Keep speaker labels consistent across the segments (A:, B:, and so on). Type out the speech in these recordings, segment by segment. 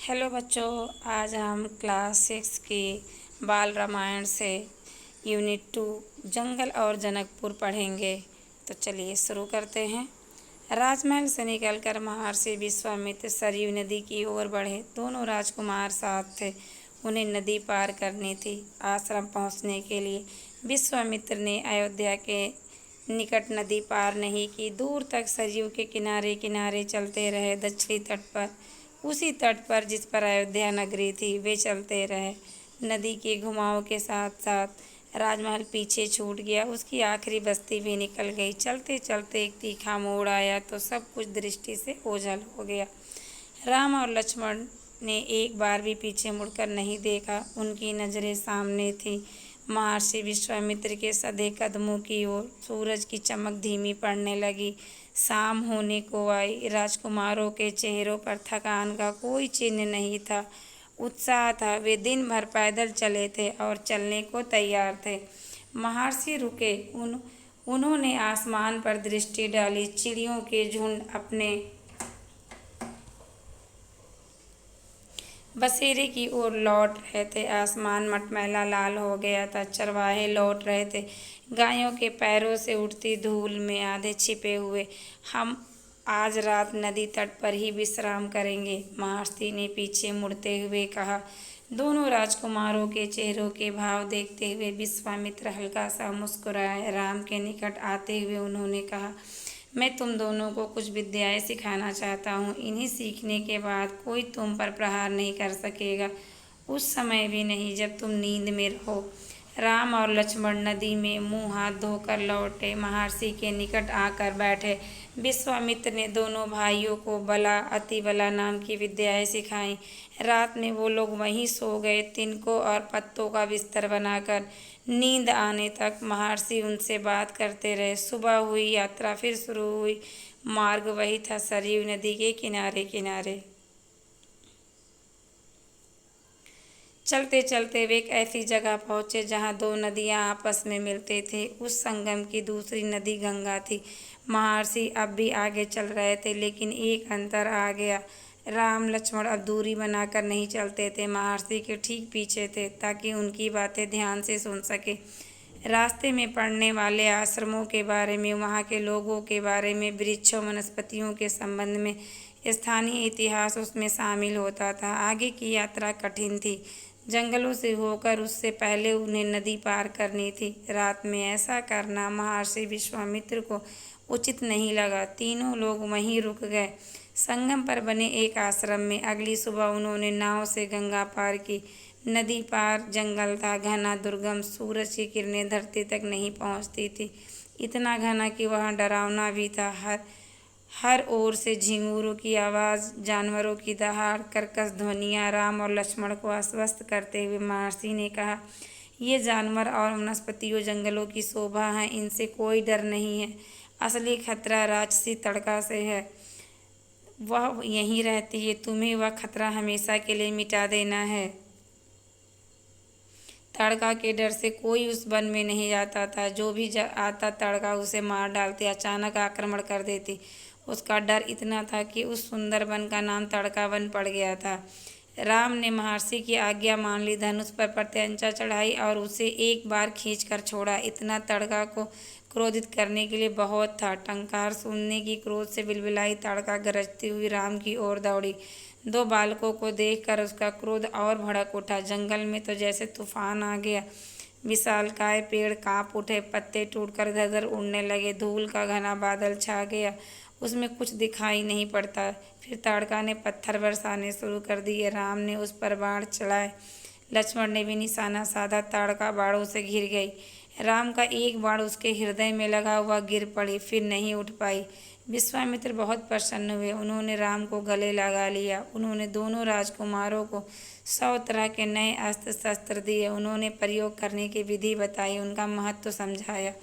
A: Hello बच्चों, आज हम क्लास 6 की बाल रामायण से यूनिट 2 जंगल और जनकपुर पढ़ेंगे। तो चलिए शुरू करते हैं। राजमहल से निकलकर महर्षि विश्वामित्र सरयू नदी की ओर बढ़े। दोनों राजकुमार साथ थे। उन्हें नदी पार करनी थी। आश्रम पहुंचने के लिए विश्वामित्र ने अयोध्या के निकट नदी पार नहीं की। दूर तक सरयू के किनारे किनारे चलते रहे। दक्षिणी तट पर, उसी तट पर जिस पर अयोध्या नगरी थी, वे चलते रहे। नदी के घुमाव के साथ साथ राजमहल पीछे छूट गया। उसकी आखिरी बस्ती भी निकल गई। चलते चलते एक तीखा मोड़ आया तो सब कुछ दृष्टि से ओझल हो गया। राम और लक्ष्मण ने एक बार भी पीछे मुड़कर नहीं देखा। उनकी नजरें सामने थी, महर्षि विश्वामित्र के सधे कदमों की ओर। सूरज की चमक धीमी पड़ने लगी। शाम होने को आई। राजकुमारों के चेहरों पर थकान का कोई चिन्ह नहीं था, उत्साह था। वे दिन भर पैदल चले थे और चलने को तैयार थे। महर्षि रुके। उन्होंने आसमान पर दृष्टि डाली। चिड़ियों के झुंड अपने बसेरे की ओर लौट रहे थे। आसमान मटमैला लाल हो गया था। चरवाहे लौट रहे थे, गायों के पैरों से उठती धूल में आधे छिपे हुए। हम आज रात नदी तट पर ही विश्राम करेंगे, महर्षि ने पीछे मुड़ते हुए कहा। दोनों राजकुमारों के चेहरों के भाव देखते हुए विश्वामित्र हल्का सा मुस्कुराए। राम के निकट आते हुए उन्होंने कहा, मैं तुम दोनों को कुछ विद्याएं सिखाना चाहता हूँ। इन्हीं सीखने के बाद कोई तुम पर प्रहार नहीं कर सकेगा, उस समय भी नहीं जब तुम नींद में रहो। राम और लक्ष्मण नदी में मुंह हाथ धोकर लौटे। महर्षि के निकट आकर बैठे। विश्वामित्र ने दोनों भाइयों को बला अतिबला नाम की विद्याएं सिखाईं। रात में वो लोग वहीं सो गए, तिनकों और पत्तों का बिस्तर बनाकर। नींद आने तक महर्षि उनसे बात करते रहे। सुबह हुई, यात्रा फिर शुरू हुई। मार्ग वही था, सरयू नदी के किनारे किनारे। चलते चलते वे एक ऐसी जगह पहुंचे जहां दो नदियां आपस में मिलते थे। उस संगम की दूसरी नदी गंगा थी। महर्षि अब भी आगे चल रहे थे, लेकिन एक अंतर आ गया। राम लक्ष्मण अब दूरी बनाकर नहीं चलते थे, महर्षि के ठीक पीछे थे, ताकि उनकी बातें ध्यान से सुन सके। रास्ते में पड़ने वाले आश्रमों के बारे में, वहाँ के लोगों के बारे में, वृक्षों वनस्पतियों के संबंध में, स्थानीय इतिहास उसमें शामिल होता था। आगे की यात्रा कठिन थी। जंगलों से होकर उससे पहले उन्हें नदी पार करनी थी। रात में ऐसा करना महर्षि विश्वामित्र को उचित नहीं लगा। तीनों लोग वहीं रुक गए, संगम पर बने एक आश्रम में। अगली सुबह उन्होंने नाव से गंगा पार की। नदी पार जंगल था, घना, दुर्गम। सूरज की किरणें धरती तक नहीं पहुंचती थी। इतना घना कि वह डरावना भी था। हर ओर से झिंगुरों की आवाज़, जानवरों की दहाड़, कर्कश ध्वनियाँ। राम और लक्ष्मण को आश्वस्त करते हुए महर्षि ने कहा, ये जानवर और वनस्पतियों जंगलों की शोभा है, इनसे कोई डर नहीं है। असली खतरा राक्षसी ताड़का से है। वह यहीं रहती है। तुम्हें वह खतरा हमेशा के लिए मिटा देना है। ताड़का के डर से कोई उस वन में नहीं जाता था। जो भी आता, ताड़का उसे मार डालती, अचानक आक्रमण कर देती। उसका डर इतना था कि उस सुंदर वन का नाम ताड़का वन पड़ गया था। राम ने महर्षि की आज्ञा मान ली। धनुष पर प्रत्यंचा चढ़ाई और उसे एक बार खींचकर छोड़ा। इतना ताड़का को क्रोधित करने के लिए बहुत था। टंकार सुनने की क्रोध से बिलबिलाई ताड़का गरजती हुई राम की ओर दौड़ी। दो बालकों को देखकर उसका क्रोध और भड़क उठा। जंगल में तो जैसे तूफान आ गया। विशालकाय पेड़ कांप उठे, पत्ते टूटकर इधर उधर उड़ने लगे। धूल का घना बादल छा गया, उसमें कुछ दिखाई नहीं पड़ता। फिर ताड़का ने पत्थर बरसाने शुरू कर दिए। राम ने उस पर बाण चलाए। लक्ष्मण ने भी निशाना साधा। ताड़का बाणों से घिर गई। राम का एक बाण उसके हृदय में लगा हुआ गिर पड़ी, फिर नहीं उठ पाई। विश्वामित्र बहुत प्रसन्न हुए। उन्होंने राम को गले लगा लिया। उन्होंने दोनों राजकुमारों को 100 तरह के नए अस्त्र शस्त्र दिए। उन्होंने प्रयोग करने की विधि बताई, उनका महत्व समझाया।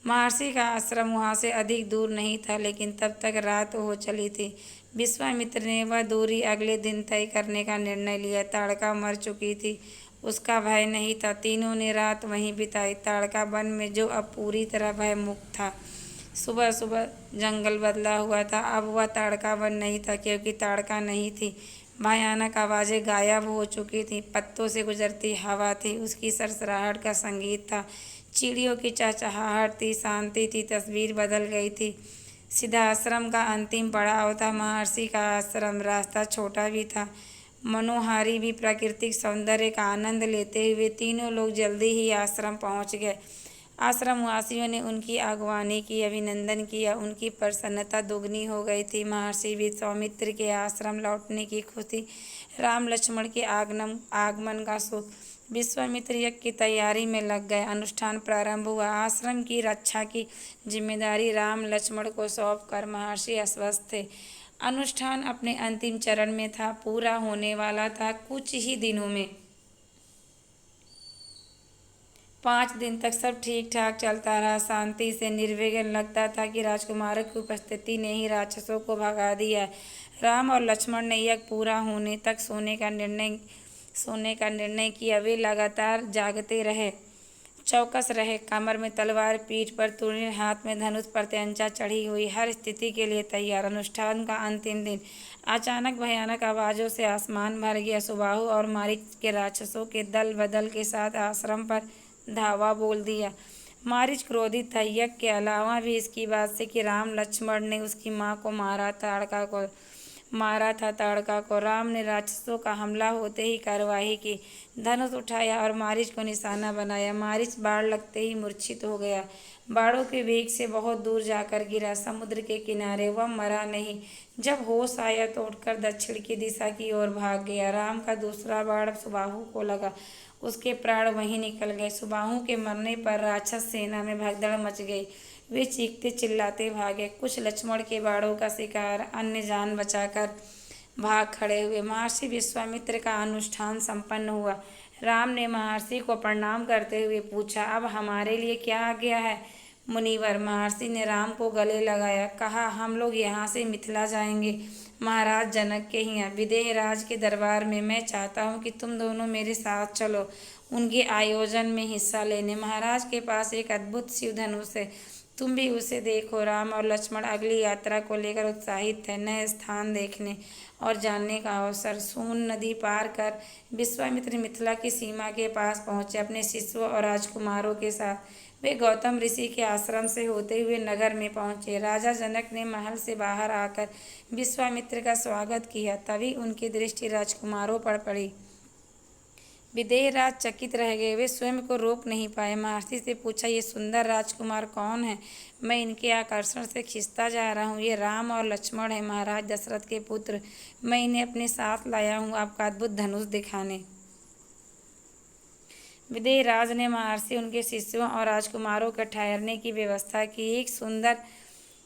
A: महर्षि का आश्रम वहाँ से अधिक दूर नहीं था, लेकिन तब तक रात हो चली थी। विश्वामित्र ने वह दूरी अगले दिन तय करने का निर्णय लिया। ताड़का मर चुकी थी, उसका भय नहीं था। तीनों ने रात वहीं बिताई, ताड़का वन में, जो अब पूरी तरह भय मुक्त था। सुबह सुबह जंगल बदला हुआ था, अब वह ताड़का वन नहीं था, क्योंकि ताड़का नहीं थी। भयानक आवाज़ें गायब हो चुकी थीं, पत्तों से गुजरती हवा थी, उसकी सरसराहट का संगीत था, चिड़ियों की चहचहाहट थी, शांति थी, तस्वीर बदल गई थी। सिद्धाश्रम का अंतिम पड़ाव था, महर्षि का आश्रम। रास्ता छोटा भी था, मनोहारी भी। प्राकृतिक सौंदर्य का आनंद लेते हुए तीनों लोग जल्दी ही आश्रम पहुंच गए। आश्रमवासियों ने उनकी अगवानी की, अभिनंदन किया, उनकी प्रसन्नता दोगुनी हो गई थी। महर्षि विश्वामित्र के आश्रम लौटने की खुशी, राम लक्ष्मण के आगमन का सुख। विश्वामित्र यज्ञ की तैयारी में लग गए। अनुष्ठान प्रारंभ हुआ। आश्रम की रक्षा की जिम्मेदारी राम लक्ष्मण को सौंपकर महर्षि आश्वस्त थे। अनुष्ठान अपने अंतिम चरण में था, पूरा होने वाला था कुछ ही दिनों में। 5 दिन तक सब ठीक ठाक चलता रहा, शांति से, निर्विघ्न। लगता था कि राजकुमारों की उपस्थिति ने ही राक्षसों को भगा दिया है। राम और लक्ष्मण ने यज्ञ पूरा होने तक सोने का निर्णय किया। वे लगातार जागते रहे, चौकस रहे, कमर में तलवार, पीठ पर तूणीर, हाथ में धनुष, प्रत्यंचा चढ़ी हुई, हर स्थिति के लिए तैयार। अनुष्ठान का अंतिम दिन। अचानक भयानक आवाज़ों से आसमान भर गया। सुबाहु और मारीच के राक्षसों के दल बदल के साथ आश्रम पर धावा बोल दिया। मारीच क्रोधित था, यज्ञ के अलावा भी इसकी बात से कि राम लक्ष्मण ने उसकी माँ को मारा था। ताड़का को राम ने राक्षसों का हमला होते ही कार्यवाही की, धनुष उठाया और मारीच को निशाना बनाया। मारीच बाढ़ लगते ही मूर्छित हो गया, बाढ़ों के वेग से बहुत दूर जाकर गिरा, समुद्र के किनारे। वह मरा नहीं। जब होश आया तो उठकर दक्षिण की दिशा की ओर भाग गया। राम का दूसरा बाण सुबाहु को लगा, उसके प्राण वहीं निकल गए। सुबाहु के मरने पर राक्षस सेना में भगदड़ मच गई। वे चीखते चिल्लाते भागे। कुछ लक्ष्मण के बाणों का शिकार, अन्य जान बचाकर भाग खड़े हुए। महर्षि विश्वामित्र का अनुष्ठान संपन्न हुआ। राम ने महर्षि को प्रणाम करते हुए पूछा, अब हमारे लिए क्या आज्ञा है मुनिवर? महर्षि ने राम को गले लगाया, कहा, हम लोग यहाँ से मिथिला जाएंगे, महाराज जनक के यहाँ, विदेह राज के दरबार में। मैं चाहता हूँ कि तुम दोनों मेरे साथ चलो, उनके आयोजन में हिस्सा लेने। महाराज के पास एक अद्भुत शिव धनुष है, तुम भी उसे देखो। राम और लक्ष्मण अगली यात्रा को लेकर उत्साहित थे। नए स्थान देखने और जानने का अवसर। सोन नदी पार कर विश्वामित्र मिथिला की सीमा के पास पहुंचे, अपने शिष्यों और राजकुमारों के साथ। वे गौतम ऋषि के आश्रम से होते हुए नगर में पहुंचे। राजा जनक ने महल से बाहर आकर विश्वामित्र का स्वागत किया। तभी उनकी दृष्टि राजकुमारों पर पड़ी। विदेहराज चकित रह गए, वे स्वयं को रोक नहीं पाए। महर्षि से पूछा, ये सुंदर राजकुमार कौन है? मैं इनके आकर्षण से खिंचता जा रहा हूँ। ये राम और लक्ष्मण है, महाराज दशरथ के पुत्र। मैं इन्हें अपने साथ लाया हूँ आपका अद्भुत धनुष दिखाने। विदेहराज ने महर्षि, उनके शिष्यों और राजकुमारों के ठहरने की व्यवस्था की एक सुंदर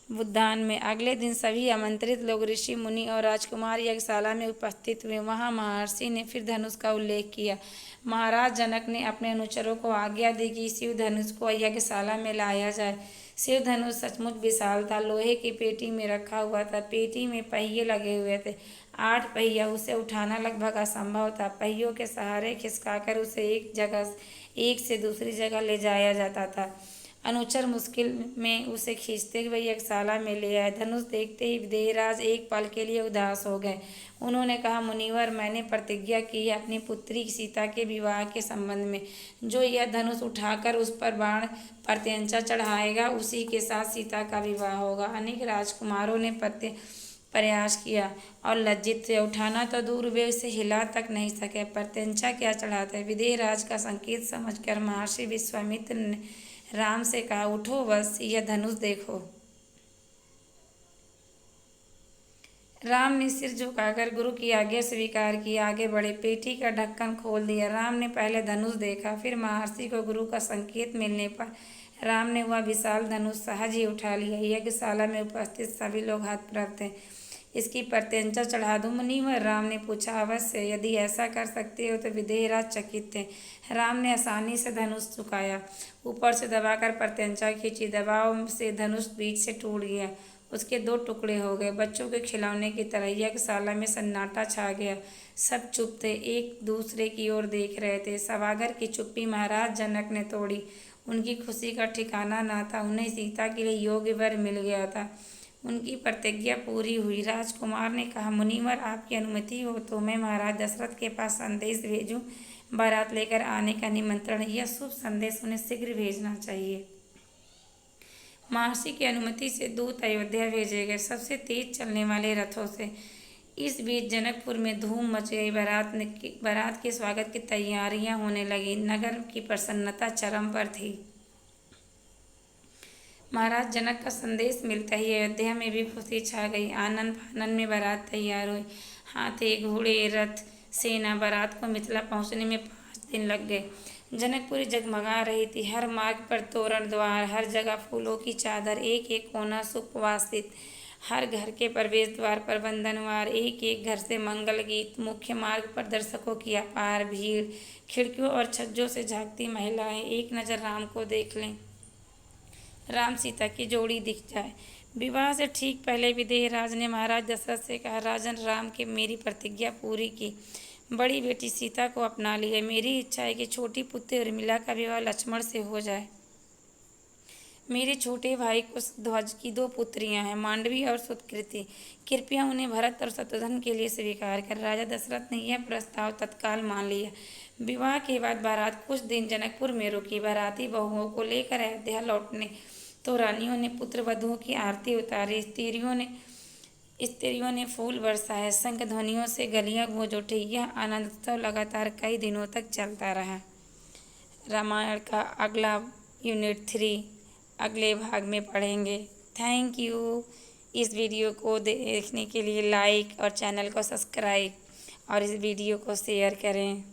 A: उद्यान में। अगले दिन सभी आमंत्रित लोग, ऋषि मुनि और राजकुमार यज्ञशाला में उपस्थित हुए। वहां महर्षि ने फिर धनुष का उल्लेख किया। महाराज जनक ने अपने अनुचरों को आज्ञा दी कि शिव धनुष को यज्ञशाला में लाया जाए। शिव धनुष सचमुच विशाल था, लोहे की पेटी में रखा हुआ था। पेटी में पहिए लगे हुए थे, 8 पहिया। उसे उठाना लगभग असंभव था। पहियों के सहारे खिसकाकर उसे एक से दूसरी जगह ले जाया जाता था। अनुचर मुश्किल में उसे खींचते हुए यज्ञशाला में ले आए। धनुष देखते ही विदेहराज एक पल के लिए उदास हो गए। उन्होंने कहा, मुनिवर, मैंने प्रतिज्ञा की है अपनी पुत्री सीता के विवाह के संबंध में। जो यह धनुष उठाकर उस पर बाण प्रत्यंचा चढ़ाएगा, उसी के साथ सीता का विवाह होगा। अनेक राजकुमारों ने प्रयास किया और लज्जित थे। उठाना तो दूर, वे उसे हिला तक नहीं सके। प्रत्यंचा क्या चढ़ाते? विदेहराज का संकेत समझकर महर्षि विश्वामित्र ने राम से कहा, उठो, बस यह धनुष देखो। राम ने सिर झुकाकर गुरु की आज्ञा स्वीकार की, आगे बढ़े। पेटी का ढक्कन खोल दिया। राम ने पहले धनुष देखा, फिर महर्षि को गुरु का संकेत मिलने पर राम ने वह विशाल धनुष सहज ही उठा लिया। यज्ञशाला में उपस्थित सभी लोग हतप्रभ थे। इसकी प्रत्यंचा चढ़ा दूं मुनिवर? राम ने पूछा। अवश्य, यदि ऐसा कर सकते हो तो। विदेहराज चकित थे। राम ने आसानी से धनुष झुकाया, ऊपर से दबाकर प्रत्यंचा खींची। दबाव से धनुष बीच से टूट गया, उसके 2 टुकड़े हो गए। बच्चों के खिलौने की तरह यज्ञशाला में सन्नाटा छा गया। सब चुप थे, एक दूसरे की ओर देख रहे थे। सभागार की चुप्पी महाराज जनक ने तोड़ी। उनकी खुशी का ठिकाना ना था। उन्हें सीता के लिए योग्य वर मिल गया था। उनकी प्रतिज्ञा पूरी हुई। राजकुमार ने कहा, मुनिवर, आपकी अनुमति हो तो मैं महाराज दशरथ के पास संदेश भेजूं। बारात लेकर आने का निमंत्रण। यह शुभ संदेश उन्हें शीघ्र भेजना चाहिए। महर्षि की अनुमति से दूत अयोध्या भेजे गए, सबसे तेज चलने वाले रथों से। इस बीच जनकपुर में धूम मच गई। बारात के स्वागत की तैयारियां होने लगी। नगर की प्रसन्नता चरम पर थी। महाराज जनक का संदेश मिलता ही अयोध्या में भी खुशी छा गई। आनंद फानन में बारात तैयार हुई। हाथी, घोड़े, रथ, सेना। बारात को मिथिला पहुंचने में 5 दिन लग गए। जनकपुरी जगमगा रही थी। हर मार्ग पर तोरण द्वार, हर जगह फूलों की चादर, एक एक कोना सुवासित। हर घर के प्रवेश द्वार पर वंदनवार, एक एक घर से मंगल गीत। मुख्य मार्ग पर दर्शकों की अपार भीड़। खिड़कियों और छज्जों से झांकती महिलाएं। एक नज़र राम को देख लें, राम सीता की जोड़ी दिख जाए। विवाह से ठीक पहले विदेहराज ने महाराज दशरथ से कहा, राजन राम की मेरी प्रतिज्ञा पूरी की। बड़ी बेटी सीता को अपना लिया। मेरी इच्छा है कि छोटी पुत्री उर्मिला का विवाह लक्ष्मण से हो जाए। मेरे छोटे भाई कुशध्वज की 2 पुत्रियां हैं, मांडवी और सुकृति। कृपया उन्हें भरत और शत्रुघ्न के लिए स्वीकार कर। राजा दशरथ ने यह प्रस्ताव तत्काल मान लिया। विवाह के बाद बारात कुछ दिन जनकपुर में रुकी। बाराती बहुओं को लेकर अयोध्या लौटने तो रानियों ने पुत्र वधुओं की आरती उतारी। स्त्रियों ने फूल बरसाए। शंख ध्वनियों से गलियां गूंज उठी। यह आनंदोत्सव लगातार कई दिनों तक चलता रहा। रामायण का अगला यूनिट 3 अगले भाग में पढ़ेंगे। Thank you. इस वीडियो को देखने के लिए लाइक और चैनल को सब्सक्राइब और इस वीडियो को शेयर करें।